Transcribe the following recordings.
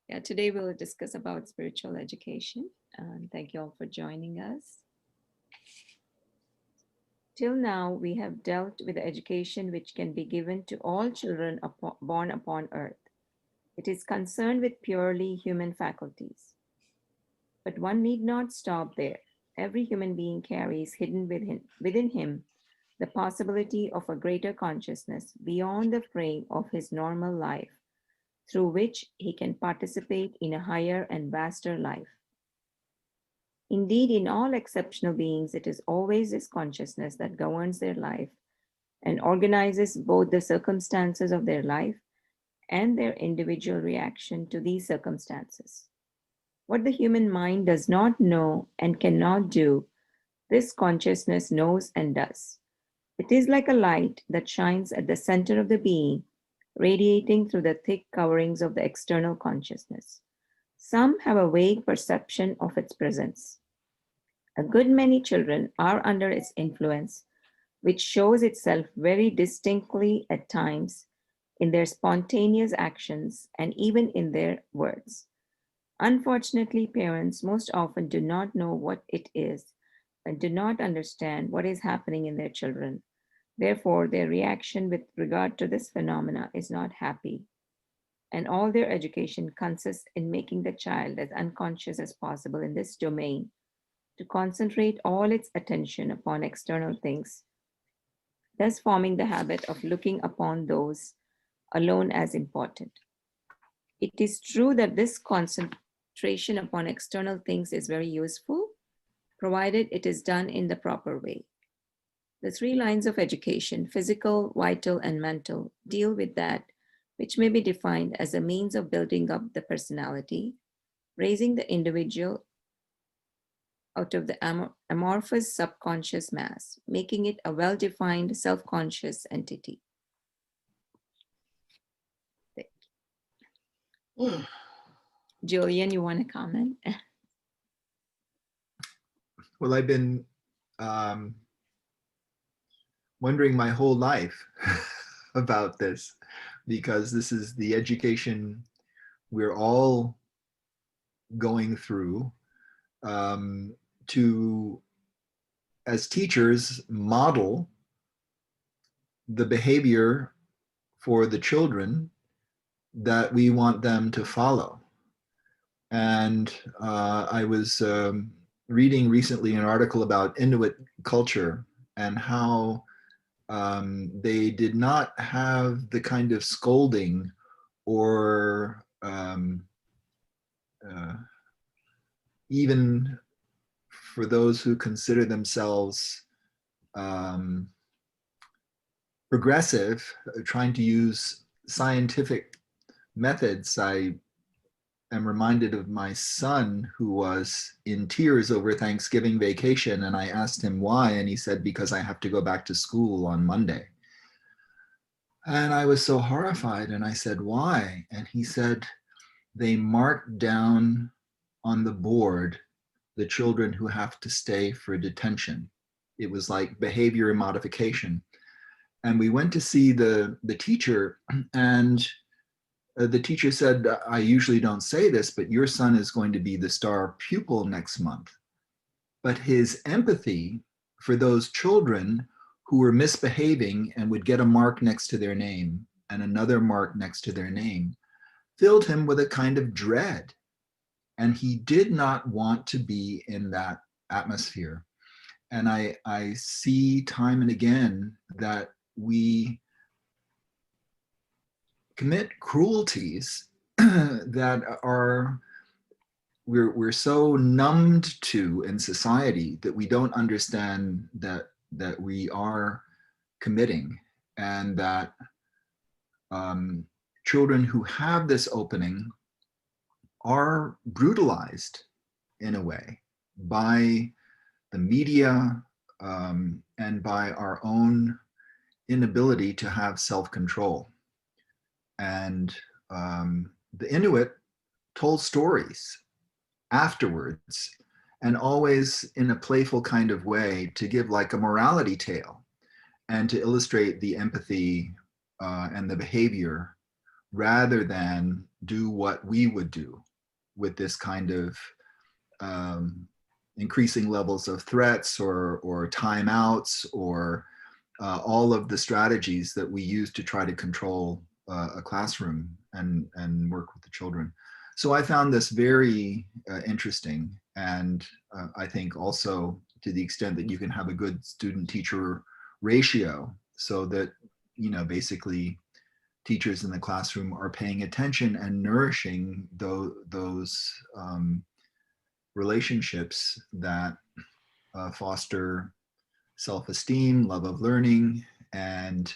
Yeah, today we'll discuss about spiritual education. And thank you all for joining us. Till now, we have dealt with the education which can be given to all children born upon earth. It is concerned with purely human faculties. But one need not stop there. Every human being carries hidden within him the possibility of a greater consciousness beyond the frame of his normal life, through which he can participate in a higher and vaster life. Indeed, in all exceptional beings, it is always this consciousness that governs their life and organizes both the circumstances of their life and their individual reaction to these circumstances. What the human mind does not know and cannot do, this consciousness knows and does. It is like a light that shines at the center of the being, radiating through the thick coverings of the external consciousness. Some have a vague perception of its presence. A good many children are under its influence, which shows itself very distinctly at times in their spontaneous actions and even in their words. Unfortunately, parents most often do not know what it is and do not understand what is happening in their children. Therefore, their reaction with regard to this phenomena is not happy, and all their education consists in making the child as unconscious as possible in this domain, to concentrate all its attention upon external things, thus forming the habit of looking upon those alone as important. It is true that this concentration upon external things is very useful, provided it is done in the proper way. The three lines of education, physical, vital, and mental, deal with that which may be defined as a means of building up the personality, raising the individual out of the amorphous subconscious mass, making it a well-defined self-conscious entity. Julian, you want to comment? Well, I've been wondering my whole life about this, because this is the education we're all going through to, as teachers, model the behavior for the children that we want them to follow. And I was reading recently an article about Inuit culture and how they did not have the kind of scolding or even for those who consider themselves progressive, trying to use scientific methods. I am reminded of my son who was in tears over Thanksgiving vacation, and I asked him why, and he said, because I have to go back to school on Monday. And I was so horrified, and I said, why? And he said, they marked down on the board the children who have to stay for detention. It was like behavior modification. And we went to see the teacher, and the teacher said, I usually don't say this, but your son is going to be the star pupil next month. But his empathy for those children who were misbehaving and would get a mark next to their name and another mark next to their name filled him with a kind of dread. And he did not want to be in that atmosphere. And I see time and again that we commit cruelties that are we're so numbed to in society that we don't understand that we are committing, and that children who have this opening are brutalized in a way by the media and by our own inability to have self-control. And the Inuit told stories afterwards, and always in a playful kind of way, to give like a morality tale and to illustrate the empathy and the behavior rather than do what we would do with this kind of increasing levels of threats or timeouts or all of the strategies that we use to try to control a classroom and work with the children. So I found this very interesting, and I think also to the extent that you can have a good student-teacher ratio, so that basically teachers in the classroom are paying attention and nourishing those relationships that foster self-esteem, love of learning, and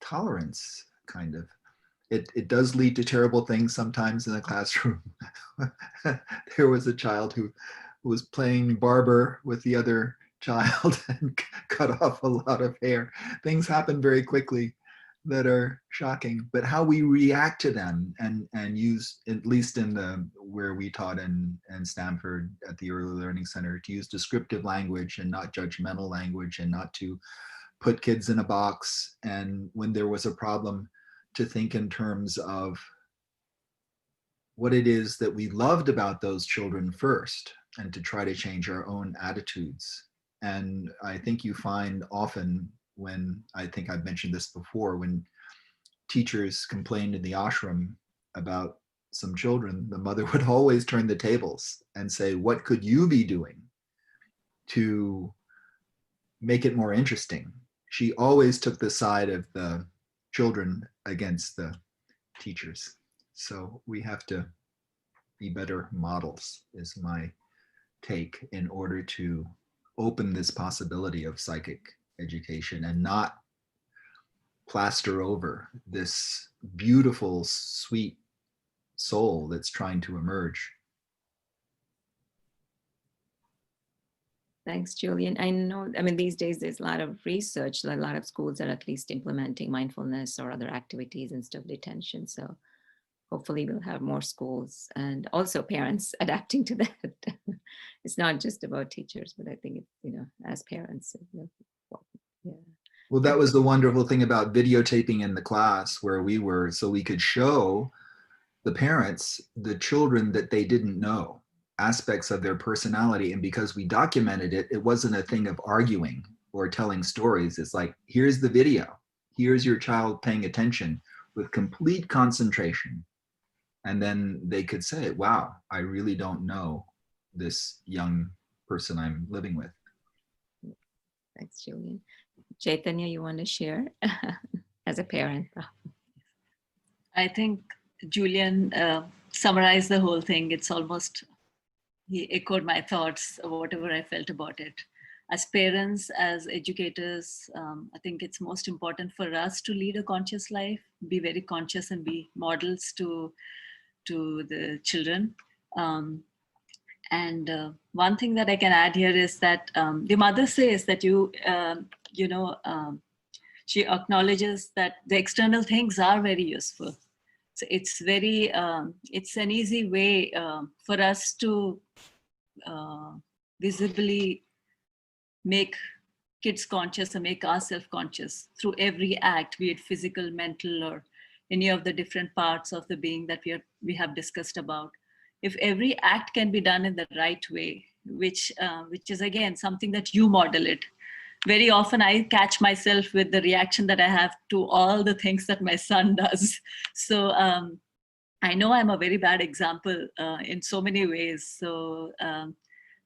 tolerance, kind of. It does lead to terrible things sometimes in the classroom. There was a child who was playing barber with the other child and cut off a lot of hair. Things happen very quickly that are shocking, but how we react to them and use, at least in the where we taught in Stanford at the Early Learning Center, to use descriptive language and not judgmental language, and not to put kids in a box. And when there was a problem, to think in terms of what it is that we loved about those children first, and to try to change our own attitudes. And I think you find often, when, I think I've mentioned this before, when teachers complained in the ashram about some children, the mother would always turn the tables and say, what could you be doing to make it more interesting? She always took the side of the children against the teachers. So we have to be better models, is my take, in order to open this possibility of psychic education and not plaster over this beautiful, sweet soul that's trying to emerge. Thanks, Julian. I know, I mean, these days there's a lot of research, a lot of schools are at least implementing mindfulness or other activities instead of detention. So hopefully we'll have more schools and also parents adapting to that. It's not just about teachers, but I think it's, as parents. Yeah. Well, that was the wonderful thing about videotaping in the class where we were, so we could show the parents the children that they didn't know, aspects of their personality. And because we documented it, it wasn't a thing of arguing or telling stories. It's like, here's the video. Here's your child paying attention with complete concentration. And then they could say, wow, I really don't know this young person I'm living with. Thanks, Julian. Chaitanya, you want to share as a parent? I think Julian summarized the whole thing. It's almost, he echoed my thoughts, whatever I felt about it. As parents, as educators, I think it's most important for us to lead a conscious life, be very conscious and be models to the children. And one thing that I can add here is that the mother says that she acknowledges that the external things are very useful. So it's very, it's an easy way for us to visibly make kids conscious and make ourselves conscious through every act, be it physical, mental, or any of the different parts of the being that we have discussed about. If every act can be done in the right way, which is again something that you model it. Very often I catch myself with the reaction that I have to all the things that my son does. So I know I'm a very bad example in so many ways. So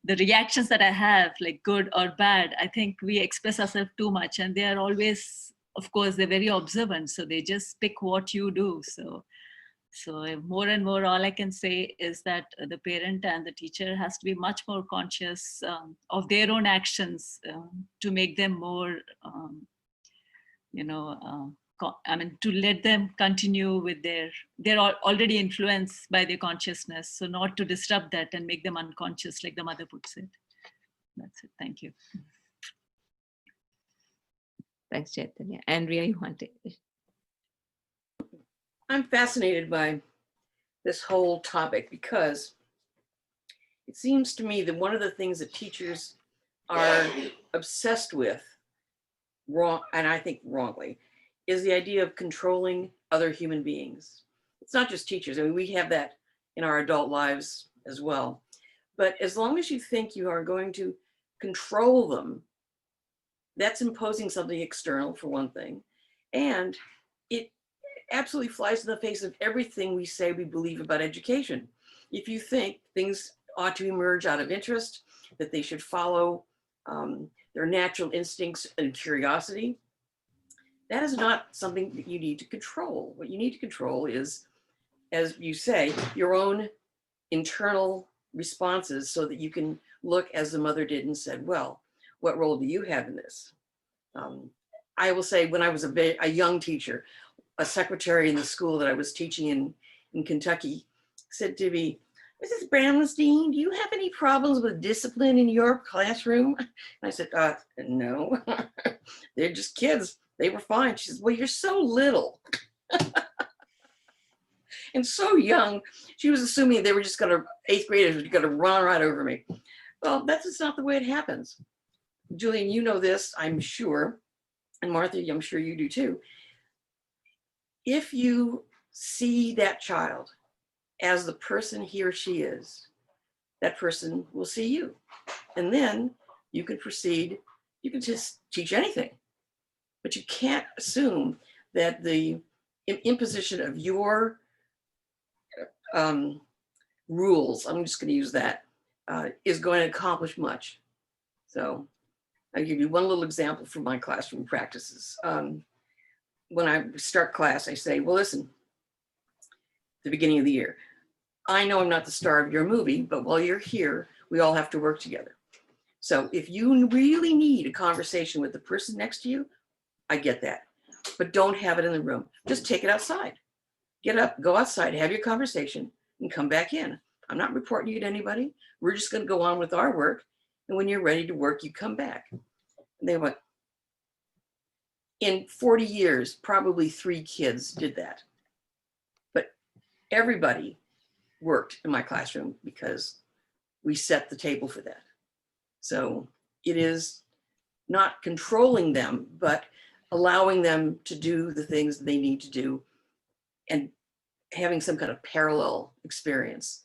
the reactions that I have, like good or bad, I think we express ourselves too much, and they are always, of course, they're very observant. So they just pick what you do. So more and more, all I can say is that the parent and the teacher has to be much more conscious of their own actions to make them more, to let them continue with they're already influenced by their consciousness. So not to disrupt that and make them unconscious, like the mother puts it. That's it. Thank you. Thanks, Chaitanya. Andrea, you want to? I'm fascinated by this whole topic because it seems to me that one of the things that teachers are obsessed with, wrong, and I think wrongly, is the idea of controlling other human beings. It's not just teachers. I mean, we have that in our adult lives as well. But as long as you think you are going to control them, that's imposing something external, for one thing. And it absolutely flies in the face of everything we say we believe about education. If you think things ought to emerge out of interest, that they should follow their natural instincts and curiosity, that is not something that you need to control. What you need to control is, as you say, your own internal responses so that you can look as the mother did and said, well, what role do you have in this? I will say when I was a young teacher, a secretary in the school that I was teaching in Kentucky said to me, Mrs. Brownstein, do you have any problems with discipline in your classroom? And I said, no, they're just kids. They were fine. She says, well, you're so little and so young. She was assuming they were just going to, 8th graders were going to run right over me. Well, that's just not the way it happens. Julian, you know this, I'm sure. And Martha, I'm sure you do too. If you see that child as the person he or she is, that person will see you. And then you can proceed, you can just teach anything. But you can't assume that the imposition of your rules, I'm just going to use that, is going to accomplish much. So I'll give you one little example from my classroom practices. When I start class, I say, well, listen, the beginning of the year, I know I'm not the star of your movie, but while you're here, we all have to work together. So if you really need a conversation with the person next to you, I get that, but don't have it in the room. Just take it outside. Get up, go outside, have your conversation, and come back in. I'm not reporting you to anybody. We're just going to go on with our work. And when you're ready to work, you come back. And they went, in 40 years, probably 3 kids did that. But everybody worked in my classroom because we set the table for that. So it is not controlling them, but allowing them to do the things they need to do and having some kind of parallel experience.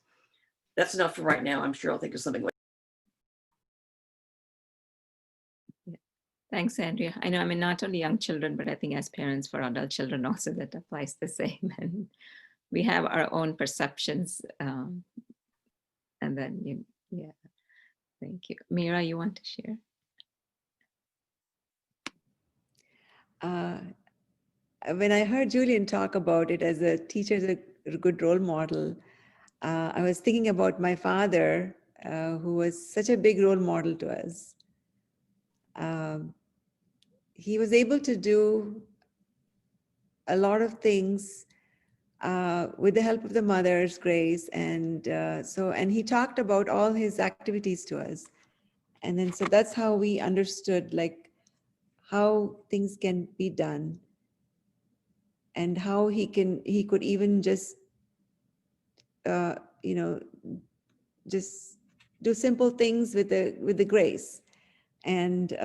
That's enough for right now. I'm sure I'll think of something like. Thanks, Andrea. I know, I mean, not only young children, but I think as parents for adult children also that applies the same. And we have our own perceptions. And then, yeah, thank you. Mira, you want to share? When I heard Julian talk about it as a teacher, as a good role model, I was thinking about my father, who was such a big role model to us. He was able to do a lot of things with the help of the Mother's Grace, and and he talked about all his activities to us, and then so that's how we understood like how things can be done, and how he could even just just do simple things with the grace, and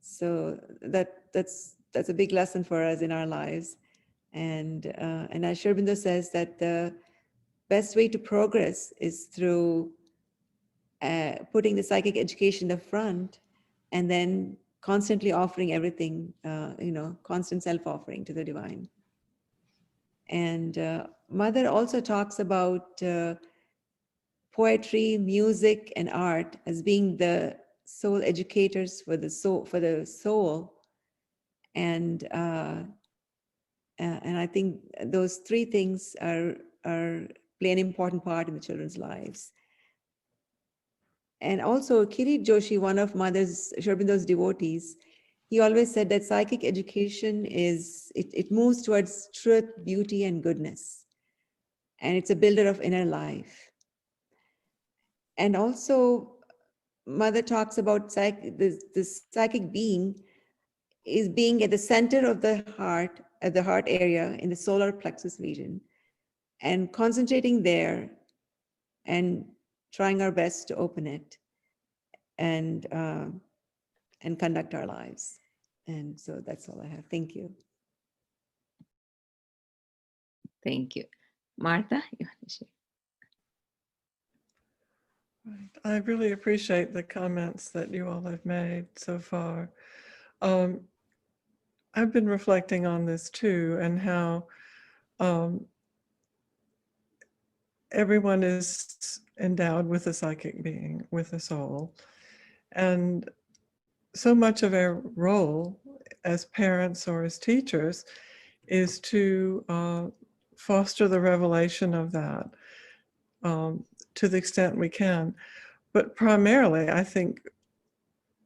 so that's a big lesson for us in our lives. And as Sri Aurobindo says, that the best way to progress is through putting the psychic education in the front, and then constantly offering everything, constant self-offering to the divine. And Mother also talks about poetry, music, and art as being the soul educators for the soul. And I think those 3 things play an important part in the children's lives. And also Kirit Joshi, one of Mother's Sri Aurobindo's devotees, he always said that psychic education it moves towards truth, beauty, and goodness. And it's a builder of inner life. And also Mother talks about the psychic being is being at the center of the heart, at the heart area in the solar plexus region, and concentrating there and trying our best to open it and conduct our lives. And so that's all I have. Thank you. Thank you. Martha, you want to share? Right. I really appreciate the comments that you all have made so far. Um, I've been reflecting on this too, and how um, everyone is endowed with a psychic being, with a soul. And so much of our role as parents or as teachers is to foster the revelation of that to the extent we can. But primarily, I think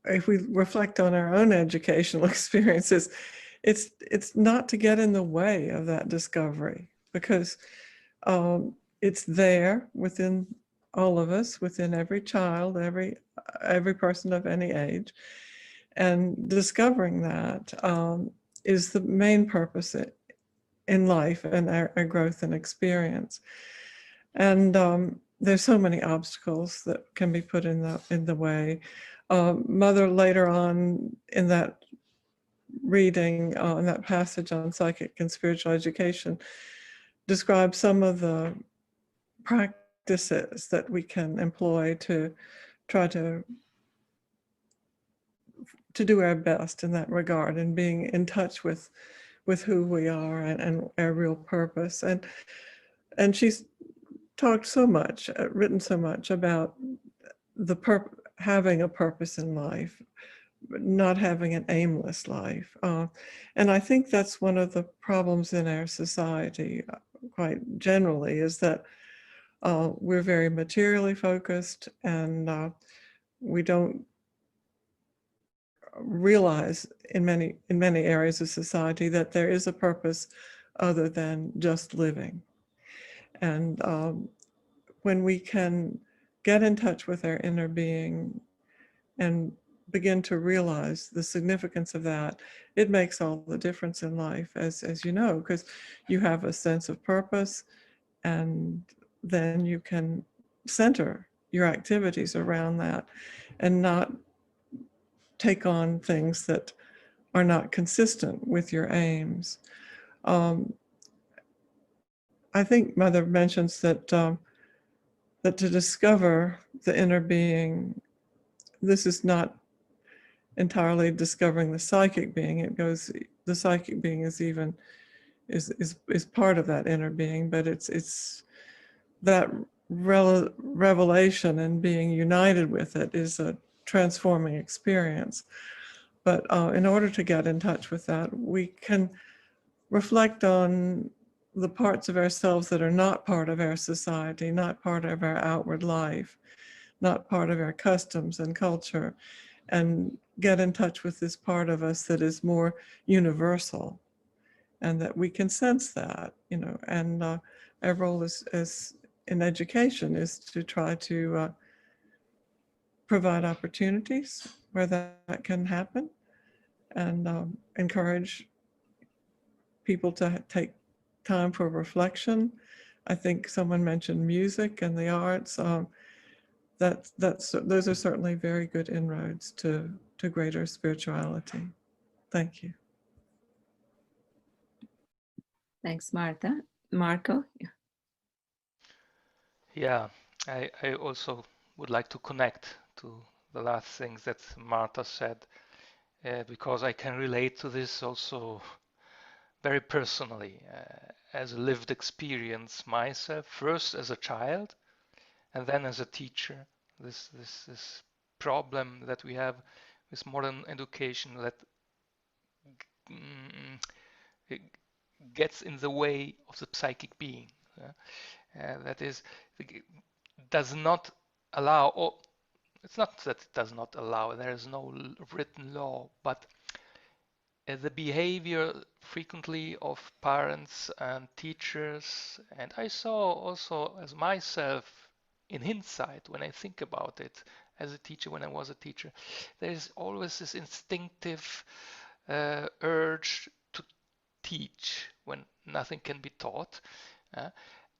if we reflect on our own educational experiences, it's not to get in the way of that discovery, because it's there within all of us, within every child, every person of any age, and discovering that is the main purpose in life and our growth and experience. And there's so many obstacles that can be put in the way. Mother later on in that reading, in that passage on psychic and spiritual education, describes some of the practices that we can employ to try to do our best in that regard, and being in touch with who we are and our real purpose. And she's talked so much, written so much about having a purpose in life, not having an aimless life. And I think that's one of the problems in our society, quite generally, is that we're very materially focused, and we don't realize in many areas of society that there is a purpose other than just living. And when we can get in touch with our inner being and begin to realize the significance of that, it makes all the difference in life, as you know, because you have a sense of purpose, and then you can center your activities around that and not take on things that are not consistent with your aims. I think Mother mentions that to discover the inner being, this is not entirely discovering the psychic being. The psychic being is part of that inner being, but it's that revelation and being united with it is a transforming experience. But in order to get in touch with that, we can reflect on the parts of ourselves that are not part of our society, not part of our outward life, not part of our customs and culture, and get in touch with this part of us that is more universal, and that we can sense that, and our role as in education is to try to provide opportunities where that can happen, and encourage people to take time for reflection. I think someone mentioned music and the arts. Those are certainly very good inroads to greater spirituality. Thank you. Thanks, Martha. Marco? Yeah, I also would like to connect to the last things that Martha said, because I can relate to this also very personally, as a lived experience myself, first as a child and then as a teacher. This problem that we have with modern education that mm, it gets in the way of the psychic being. That is, does not allow, or it's not that it does not allow, there is no written law, but the behavior frequently of parents and teachers, and I saw also as myself in hindsight when I think about it as a teacher, when I was a teacher, there is always this instinctive urge to teach when nothing can be taught,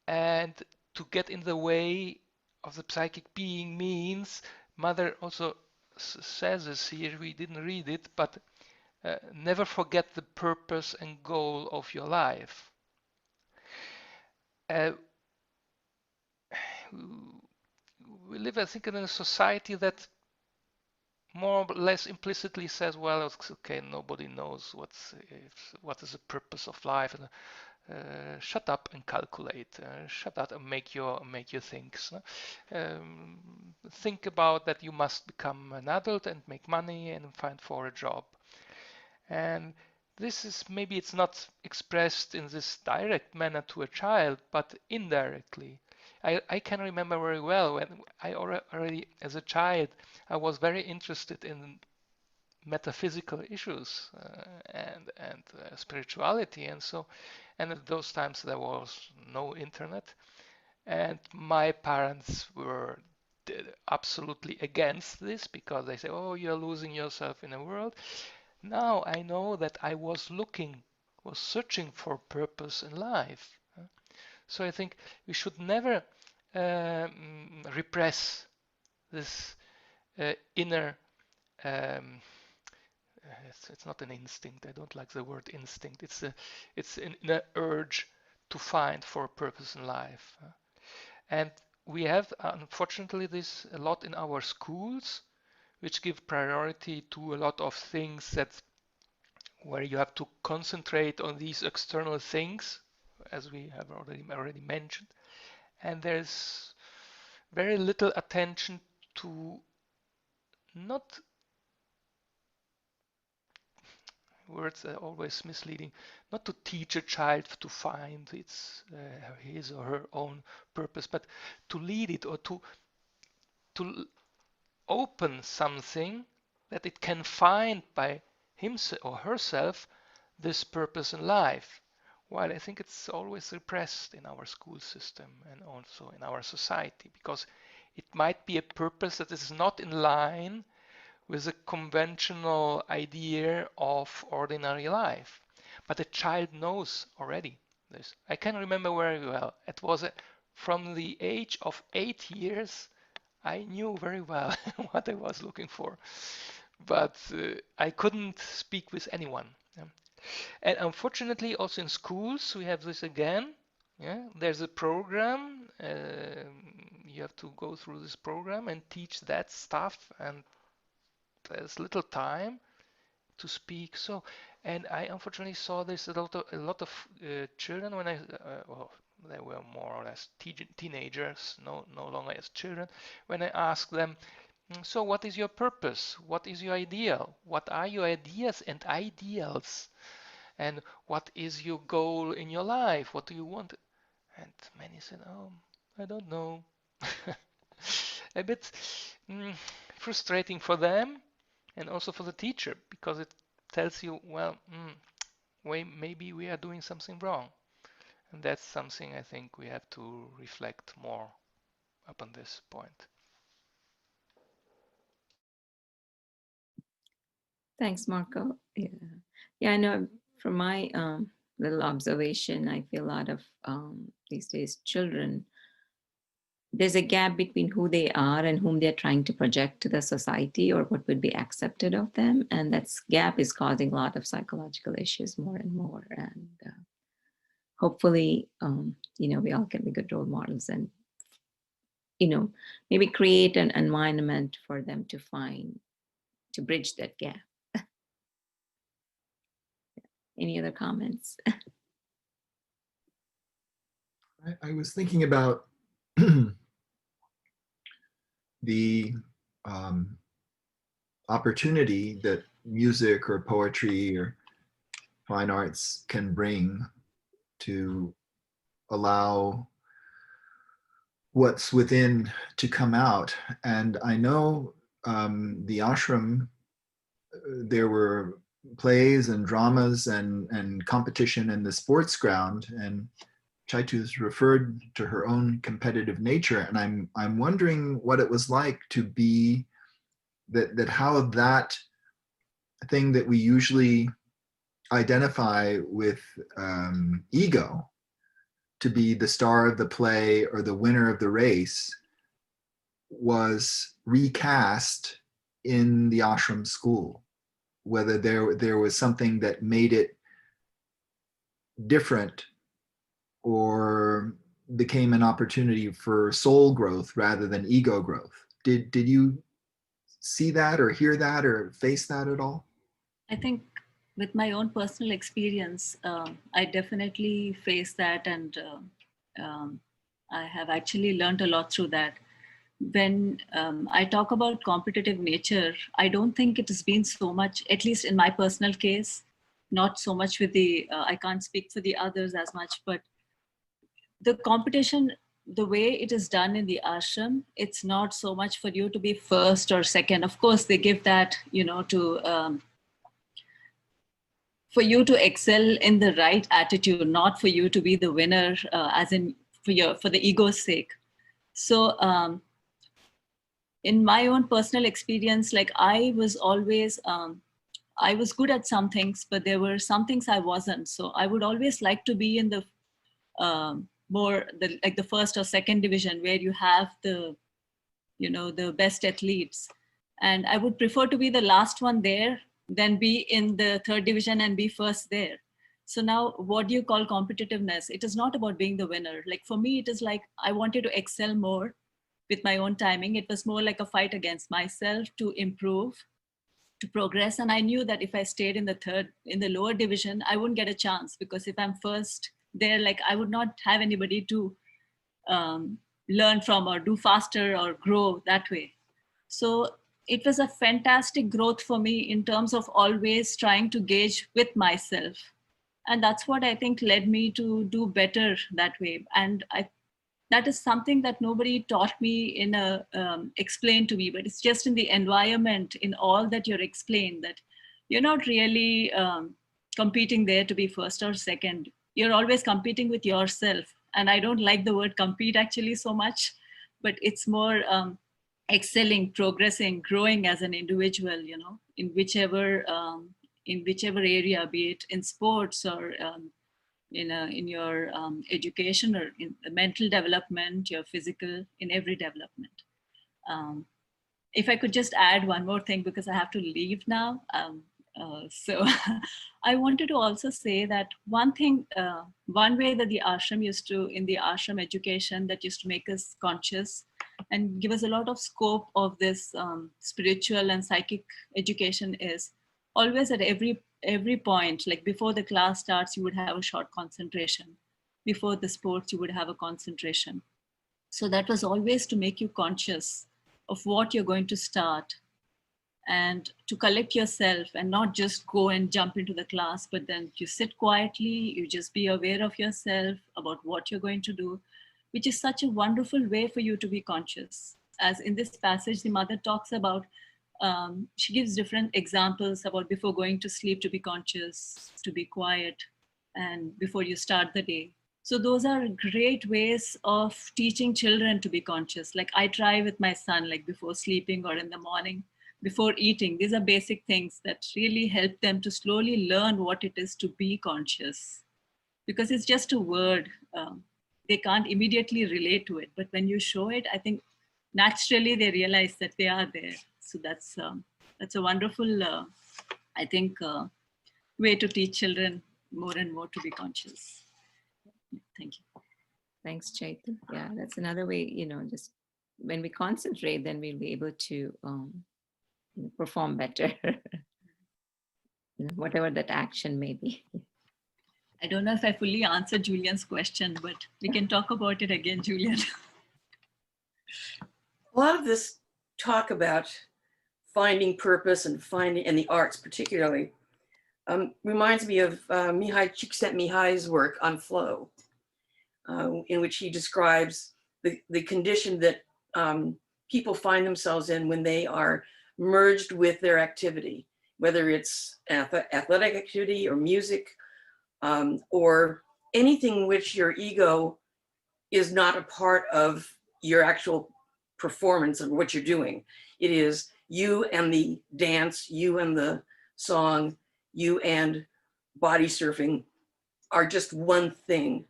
and to get in the way of the psychic being means, Mother also says this here, we didn't read it, but never forget the purpose and goal of your life. uh, we live, I think, in a society that more or less implicitly says, well, it's okay, nobody knows what is the purpose of life. Shut up and calculate. Shut up and make your things. Think about that you must become an adult and make money and find for a job. And this is, maybe it's not expressed in this direct manner to a child, but indirectly. I can remember very well when I already, as a child, I was very interested in metaphysical issues and spirituality, and so, and at those times there was no internet, and my parents were absolutely against this because they say, oh, you're losing yourself in a world. Now I know that I was searching for purpose in life. So I think we should never repress this inner, um, it's not an instinct. I don't like the word instinct. It's an inner urge to find for a purpose in life. And we have, unfortunately, this a lot in our schools, which give priority to a lot of things that where you have to concentrate on these external things, as we have already mentioned, and there's very little attention to, not, words are always misleading, not to teach a child to find his or her own purpose, but to lead it, or to open something that it can find by himself or herself this purpose in life. While I think it's always repressed in our school system and also in our society, because it might be a purpose that is not in line with a conventional idea of ordinary life. But the child knows already this. I can remember very well. It was from the age of 8 years, I knew very well what I was looking for, but I couldn't speak with anyone. Yeah. And unfortunately, also in schools, we have this again. Yeah, there's a program. You have to go through this program and teach that stuff, and there's little time to speak. So, and I unfortunately saw this a lot of children when well, they were more or less teenagers, no longer as children. When I asked them, so what is your purpose? What is your ideal? What are your ideas and ideals? And what is your goal in your life? What do you want? And many said, oh, I don't know. A bit frustrating for them and also for the teacher, because it tells you, well, maybe we are doing something wrong. And that's something I think we have to reflect more upon this point. Thanks, Marco. Yeah, I know from my little observation, I feel a lot of these days children, there's a gap between who they are and whom they're trying to project to the society or what would be accepted of them. And that gap is causing a lot of psychological issues more and more. And hopefully, we all can be good role models and, maybe create an environment for them to bridge that gap. Any other comments? I was thinking about the opportunity that music or poetry or fine arts can bring to allow what's within to come out. And I know the ashram, there were plays and dramas and competition in the sports ground, and Chaitu's referred to her own competitive nature, and I'm wondering what it was like to be that how that thing that we usually identify with ego, to be the star of the play or the winner of the race, was recast in the ashram school. Whether there was something that made it different or became an opportunity for soul growth rather than ego growth. Did you see that or hear that or face that at all? I think with my own personal experience, I definitely face that, and I have actually learned a lot through that. When I talk about competitive nature, I don't think it has been so much, at least in my personal case, not so much with the, I can't speak for the others as much, but the competition, the way it is done in the ashram, it's not so much for you to be first or second. Of course, they give that, to for you to excel in the right attitude, not for you to be the winner, as in for the ego's sake. So in my own personal experience, like I was always, I was good at some things, but there were some things I wasn't. So I would always like to be in the like the first or second division, where you have the, the best athletes. And I would prefer to be the last one there than be in the third division and be first there. So now, what do you call competitiveness? It is not about being the winner. Like for me, it is like I wanted to excel more with my own timing. It was more like a fight against myself to improve, to progress. And I knew that if I stayed in the lower division, I wouldn't get a chance, because if I'm first there, like I would not have anybody to learn from or do faster or grow that way. So it was a fantastic growth for me in terms of always trying to gauge with myself. And that's what I think led me to do better that way. And that is something that nobody taught me in explained to me, but it's just in the environment, in all that you're explained, that you're not really competing there to be first or second. You're always competing with yourself. And I don't like the word compete actually so much, but it's more excelling, progressing, growing as an individual, in whichever area, be it in sports or in your education, or in the mental development, your physical, in every development. If I could just add one more thing, because I have to leave now. So I wanted to also say that one thing, one way that the ashram used to, in the ashram education, that used to make us conscious and give us a lot of scope of this spiritual and psychic education, is always at every point, like before the class starts, you would have a short concentration. Before the sports, you would have a concentration. So that was always to make you conscious of what you're going to start, and to collect yourself and not just go and jump into the class, but then you sit quietly, you just be aware of yourself, about what you're going to do, which is such a wonderful way for you to be conscious. As in this passage, the mother talks about, she gives different examples about before going to sleep to be conscious, to be quiet, and before you start the day. So those are great ways of teaching children to be conscious. Like I try with my son, like before sleeping or in the morning, before eating. These are basic things that really help them to slowly learn what it is to be conscious. Because it's just a word. They can't immediately relate to it. But when you show it, I think naturally they realize that they are there. So that's a wonderful, I think, way to teach children more and more to be conscious. Thank you. Thanks, Chaitanya. Yeah, that's another way, just when we concentrate, then we'll be able to perform better, whatever that action may be. I don't know if I fully answered Julian's question, but we can talk about it again, Julian. A lot of this talk about finding purpose and the arts particularly reminds me of Mihai Csikszentmihalyi's work on flow, in which he describes the condition that people find themselves in when they are merged with their activity, whether it's athletic activity or music, or anything in which your ego is not a part of your actual performance of what you're doing. It is you and the dance, you and the song, you and body surfing are just one thing.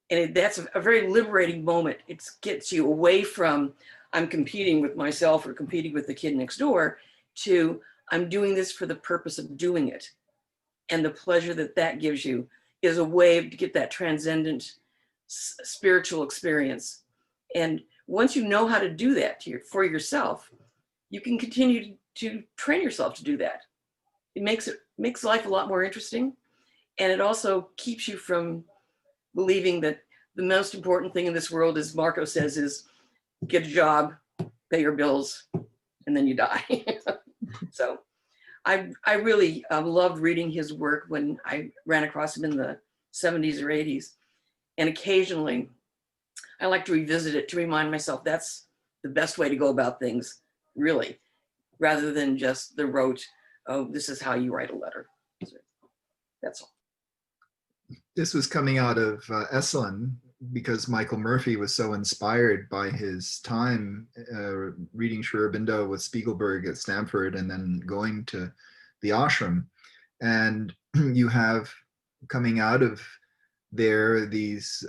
And that's a very liberating moment. It gets you away from, I'm competing with myself or competing with the kid next door, to I'm doing this for the purpose of doing it. And the pleasure that that gives you is a way to get that transcendent spiritual experience. And once you know how to do that for yourself, you can continue to train yourself to do that. It makes life a lot more interesting. And it also keeps you from believing that the most important thing in this world, as Marco says, is get a job, pay your bills, and then you die. So I really loved reading his work when I ran across him in the 70s or 80s. And occasionally I like to revisit it to remind myself that's the best way to go about things, really, rather than just the rote, oh, this is how you write a letter. So that's all. This was coming out of Esalen because Michael Murphy was so inspired by his time reading Sri Aurobindo with Spiegelberg at Stanford and then going to the ashram. And you have coming out of there these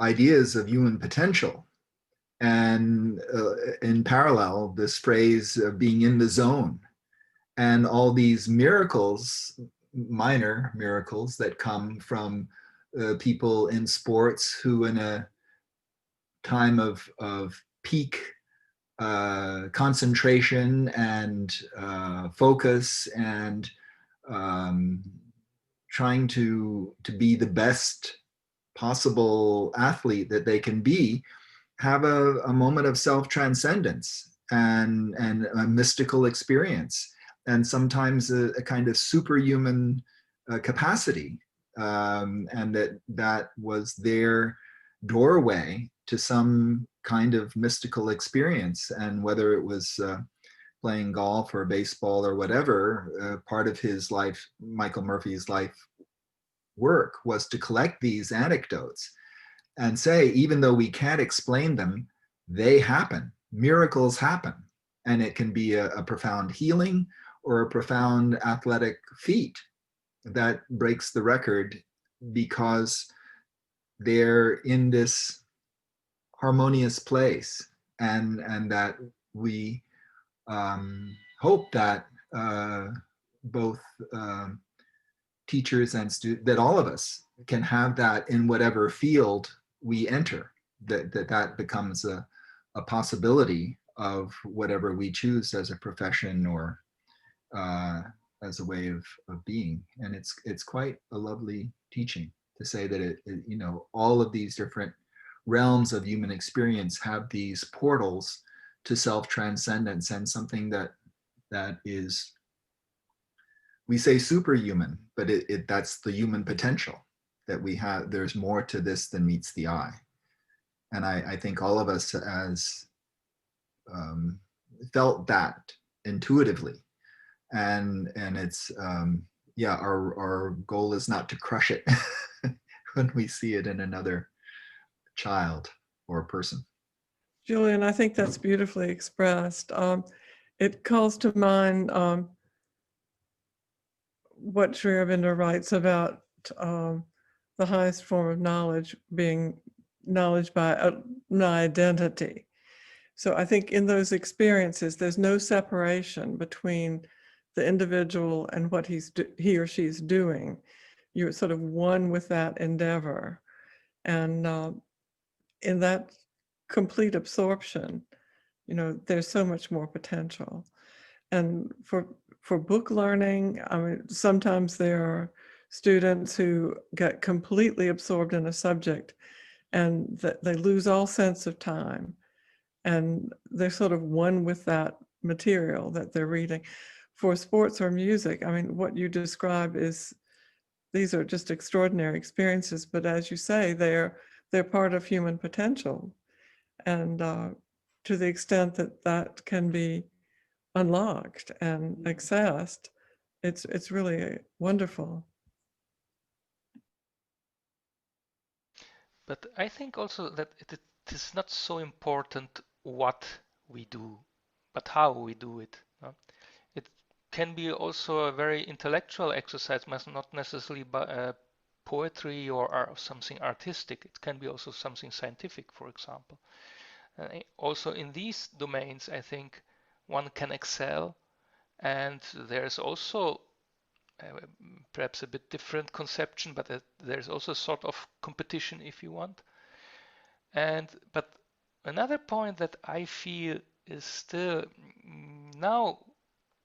ideas of human potential. And in parallel, this phrase of being in the zone and all these miracles, minor miracles that come from people in sports who in a time of peak concentration and focus and trying to be the best possible athlete that they can be, have a moment of self-transcendence and a mystical experience, and sometimes a kind of superhuman capacity, and that was their doorway to some kind of mystical experience. And whether it was playing golf or baseball or whatever, part of his life, Michael Murphy's life work, was to collect these anecdotes and say, even though we can't explain them, they happen. Miracles happen. And it can be a profound healing or a profound athletic feat that breaks the record because they're in this harmonious place. And that we hope that both teachers and students, that all of us can have that in whatever field we enter, that becomes a possibility of whatever we choose as a profession or as a way of being. And it's quite a lovely teaching to say that it, you know, all of these different realms of human experience have these portals to self-transcendence, and something that is, we say superhuman, but that's the human potential that we have. There's more to this than meets the eye. And I think all of us has felt that intuitively. And it's, yeah, our goal is not to crush it when we see it in another child or person. Julian, I think that's beautifully expressed. It calls to mind what Sri Aurobindo writes about the highest form of knowledge being knowledge by an identity. So I think in those experiences, there's no separation between the individual and what he or she's doing. You're sort of one with that endeavor. And in that complete absorption, you know, there's so much more potential. And for book learning, I mean, sometimes there are students who get completely absorbed in a subject and that they lose all sense of time. And they're sort of one with that material that they're reading. For sports or music, I mean, what you describe is, these are just extraordinary experiences, but as you say, they're part of human potential. And to the extent that that can be unlocked and accessed, it's really wonderful. But I think also that it is not so important what we do, but how we do it. No? It can be also a very intellectual exercise, must not necessarily poetry or something artistic. It can be also something scientific, for example. Also in these domains, I think one can excel, and there's also perhaps a bit different conception, but there's also sort of competition, if you want. But another point that I feel is still now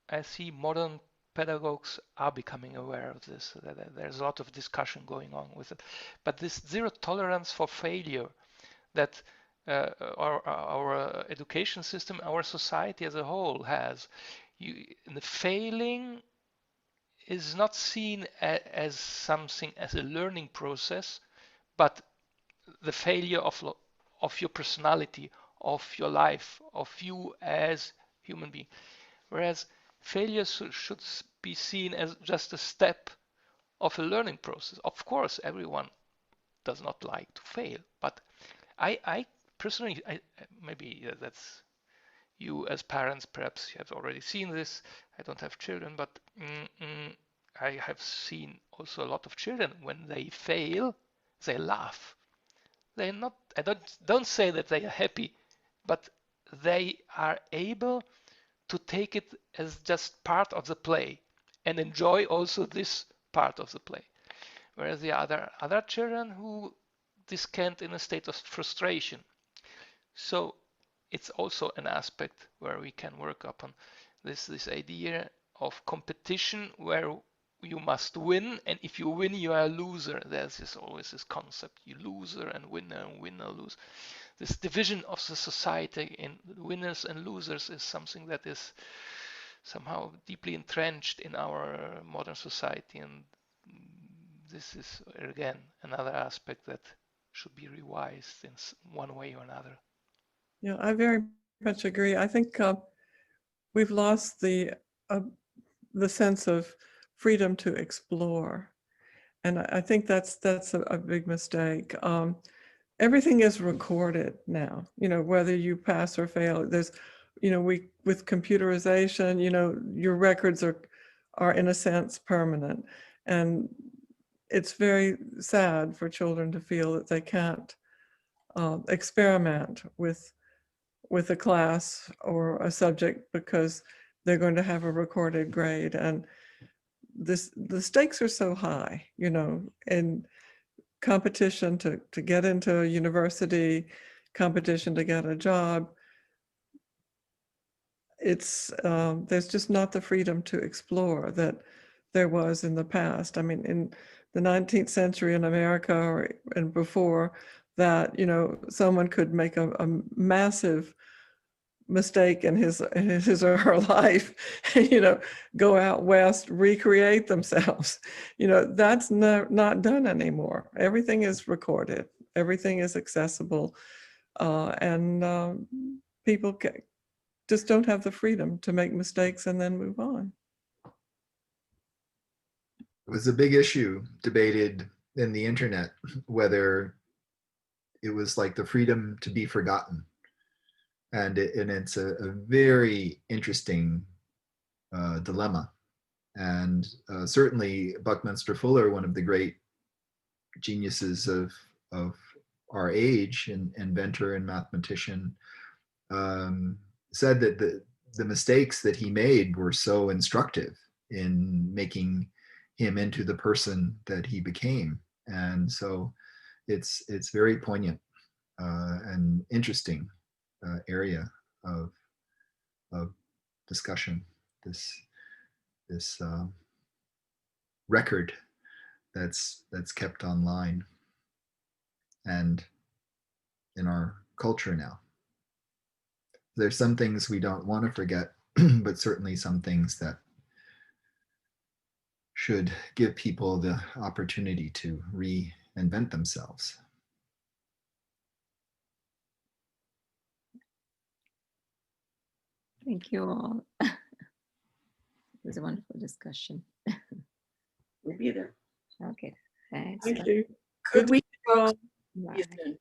I see modern pedagogues are becoming aware of this. There's a lot of discussion going on with it. But this zero tolerance for failure that our education system, our society as a whole has, the failing is not seen as something as a learning process, but the failure of your personality, of your life, of you as human being. Whereas failure should be seen as just a step of a learning process. Of course, everyone does not like to fail, but I personally, maybe that's you as parents, perhaps you have already seen this. I don't have children, but I have seen also a lot of children when they fail, they laugh. They're not. I don't say that they are happy, but they are able to take it as just part of the play and enjoy also this part of the play. Whereas the other children who descant in a state of frustration. So it's also an aspect where we can work upon this idea of competition where you must win, and if you win you are a loser. There's always this concept, you loser and winner lose. This division of the society in winners and losers is something that is somehow deeply entrenched in our modern society, and this is again another aspect that should be revised in one way or another. Yeah, I very much agree. I think we've lost the sense of freedom to explore, and I think that's a big mistake. Everything is recorded now. You know, whether you pass or fail. There's, you know, with computerization, you know, your records are in a sense permanent, and it's very sad for children to feel that they can't experiment with a class or a subject because they're going to have a recorded grade. And the stakes are so high, you know, in competition to get into a university, competition to get a job. It's there's just not the freedom to explore that there was in the past. I mean, in the 19th century in America and before that, you know, someone could make a massive mistake in his or her life, you know, go out west, recreate themselves. You know, that's not done anymore. Everything is recorded, everything is accessible, and people just don't have the freedom to make mistakes and then move on. It was a big issue debated in the internet, whether it was like the freedom to be forgotten. And it's a very interesting dilemma. And certainly Buckminster Fuller, one of the great geniuses of our age, and inventor and mathematician, said that the mistakes that he made were so instructive in making him into the person that he became. And so it's very poignant and interesting area of discussion. This record that's kept online and in our culture now. There's some things we don't want to forget, but certainly some things that should give people the opportunity to reinvent themselves. Thank you all. It was a wonderful discussion. We'll be there. Okay, thanks. Thank you. Good Good week, to see you all. folks. See you Bye. soon.